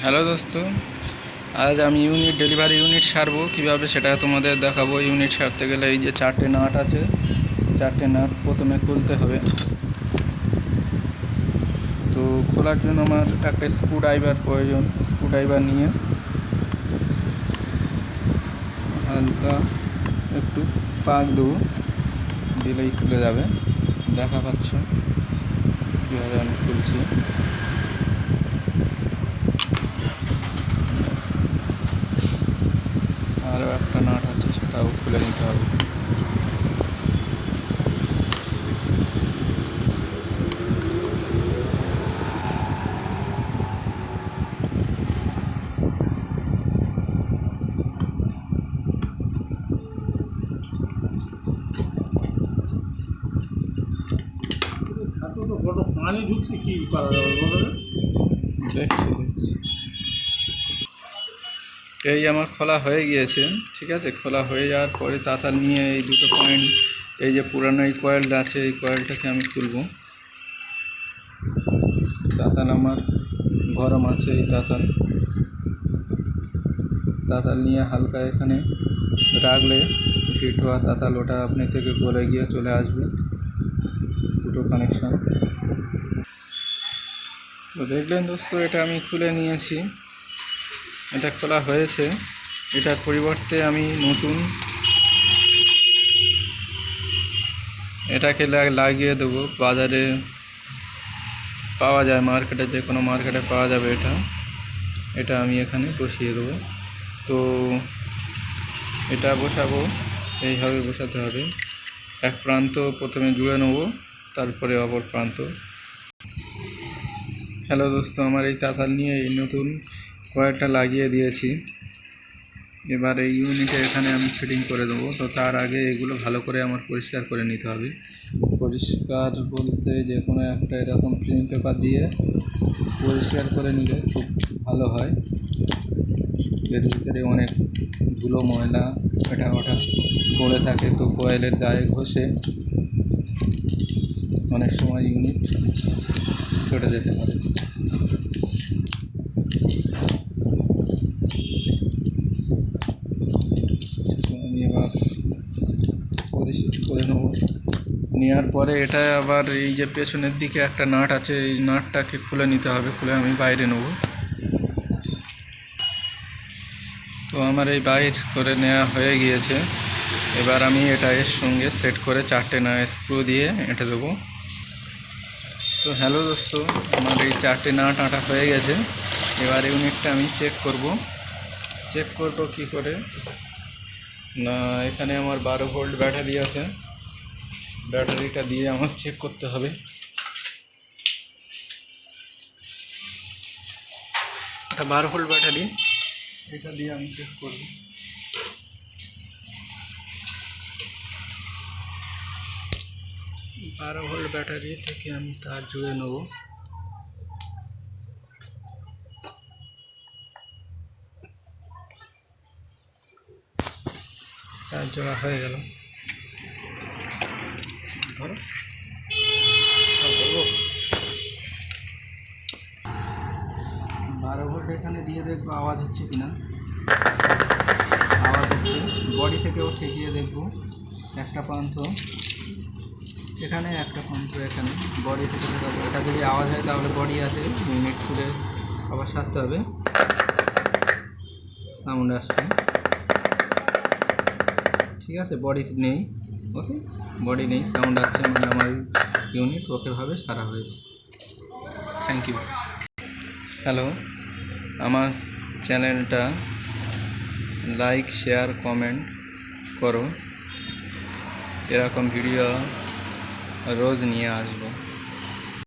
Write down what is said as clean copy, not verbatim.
Hello দোস্ত, আজ আমি ডেলিভারি ইউনিট সারবো কীভাবে সেটা তোমাদের দেখাবো। ইউনিট সারতে গেলে এই যে 4টে নাট আছে, 4টে নাট প্রথমে খুলতে হবে। তো খোলার জন্য আমার একটা স্ক্রুড্রাইভার প্রয়োজন। স্ক্রুড্রাইভার নিয়ে হালকা একটু পাক দেবো, দিলেই খুলে যাবে। দেখা পাচ্ছ কীভাবে আমি খুলছি। আরও একটা নাট আছে, সেটাও খুলে নিতে হবে। পানি ঢুকছে, কি করা যাবে বলো? দেখছি এই আমার খোলা হয়ে গিয়েছে। ঠিক আছে, খোলা হয়ে যাওয়ার পরে তাতাল নিয়ে এই দুটো পয়েন্ট, এই যে পুরানো এই কয়েলটা আছে, এই কয়েলটাকে আমি তুলব। তাতাল আমার গরম আছে, এই তাতাল নিয়ে হালকা এখানে রাখলে হিট হওয়া তাতাল ওটা আপনি থেকে গলে গিয়ে চলে আসবে দুটো কানেকশান। তো দেখলেন দোস্ত, এটা আমি খুলে নিয়েছি, এটা খোলা হয়েছে। এটার পরিবর্তে আমি নতুন এটাকে লাগিয়ে দেবো। বাজারে পাওয়া যায়, মার্কেটে, যে কোনো মার্কেটে পাওয়া যাবে। এটা আমি এখানে বসিয়ে দেবো। তো এটা বসাবো, এইভাবে বসাতে হবে। এক প্রান্ত প্রথমে জুড়ে নেবো, তারপরে অপর প্রান্ত। হ্যালো দোস্ত, আমার এই তাতাল নিয়ে এই নতুন কয়েলটা লাগিয়ে দিয়েছি। এবার এই ইউনিটে এখানে আমি ফিটিং করে দেবো। তো তার আগে এগুলো ভালো করে আমার পরিষ্কার করে নিতে হবে। পরিষ্কার বলতে যে কোনো একটা এরকম ক্লিন পেপার দিয়ে পরিষ্কার করে নিলে খুব ভালো হয়। এর ভিতরে অনেক ধুলো ময়লা এটা ওটা পড়ে থাকে, তো কয়েলের গায়ে ঘষে অনেক সময় ইউনিট চটে যেতে পারে। আমি এবার পরিষ্কার করে নেব। নেওয়ার পরে এটা আবার এই যে পেছনের দিকে একটা নাট আছে, এই নাটটাকে খুলে নিতে হবে। খুলে আমি বাইরে নেব। তো আমার এই বাইর করে নেওয়া হয়ে গিয়েছে। এবার আমি এটা এর সঙ্গে সেট করে 4টে স্ক্রু দিয়ে এঁটে দেবো। তো হ্যালো দোস্ত, আমার এই 4টে নাট আঁটা হয়ে গেছে। এবার ইউনিটটা আমি চেক করব কি করে না, এখানে আমার 12 ভোল্ট ব্যাটারি আছে। ব্যাটারিটা দিয়ে আমার চেক করতে হবে। এটা 12 ভোল্ট ব্যাটারি, এটা দিয়ে আমি চেক করব। 12 ভোল্ট ব্যাটারি থেকে আমি তার জুড়ে নেব। তার জোড়া হয়ে গেল। ধরো 12 ভোল্ট এখানে দিয়ে দেখবো আওয়াজ হচ্ছে কিনা। আওয়াজ হচ্ছে। বডি থেকেও ঠেকিয়ে দেখব। একটা প্রান্ত এখানে, একটা প্রান্ত এখানে। বডি থেকে দেখাবো। এটা যদি আওয়াজ হয় তাহলে বডি আছে, ইউনিট খুলে আবার সারতে হবে। সাউন্ড আসছে, ঠিক আছে। বডি নেই, ওকে, বডি নেই, সাউন্ড আসছে, মানে আমার ইউনিট ওকেভাবে সারা হয়েছে। Thank you. হ্যালো, আমার চ্যানেলটা লাইক, শেয়ার, কমেন্ট করো। এরকম ভিডিও রোজ নিয়ে আসবো।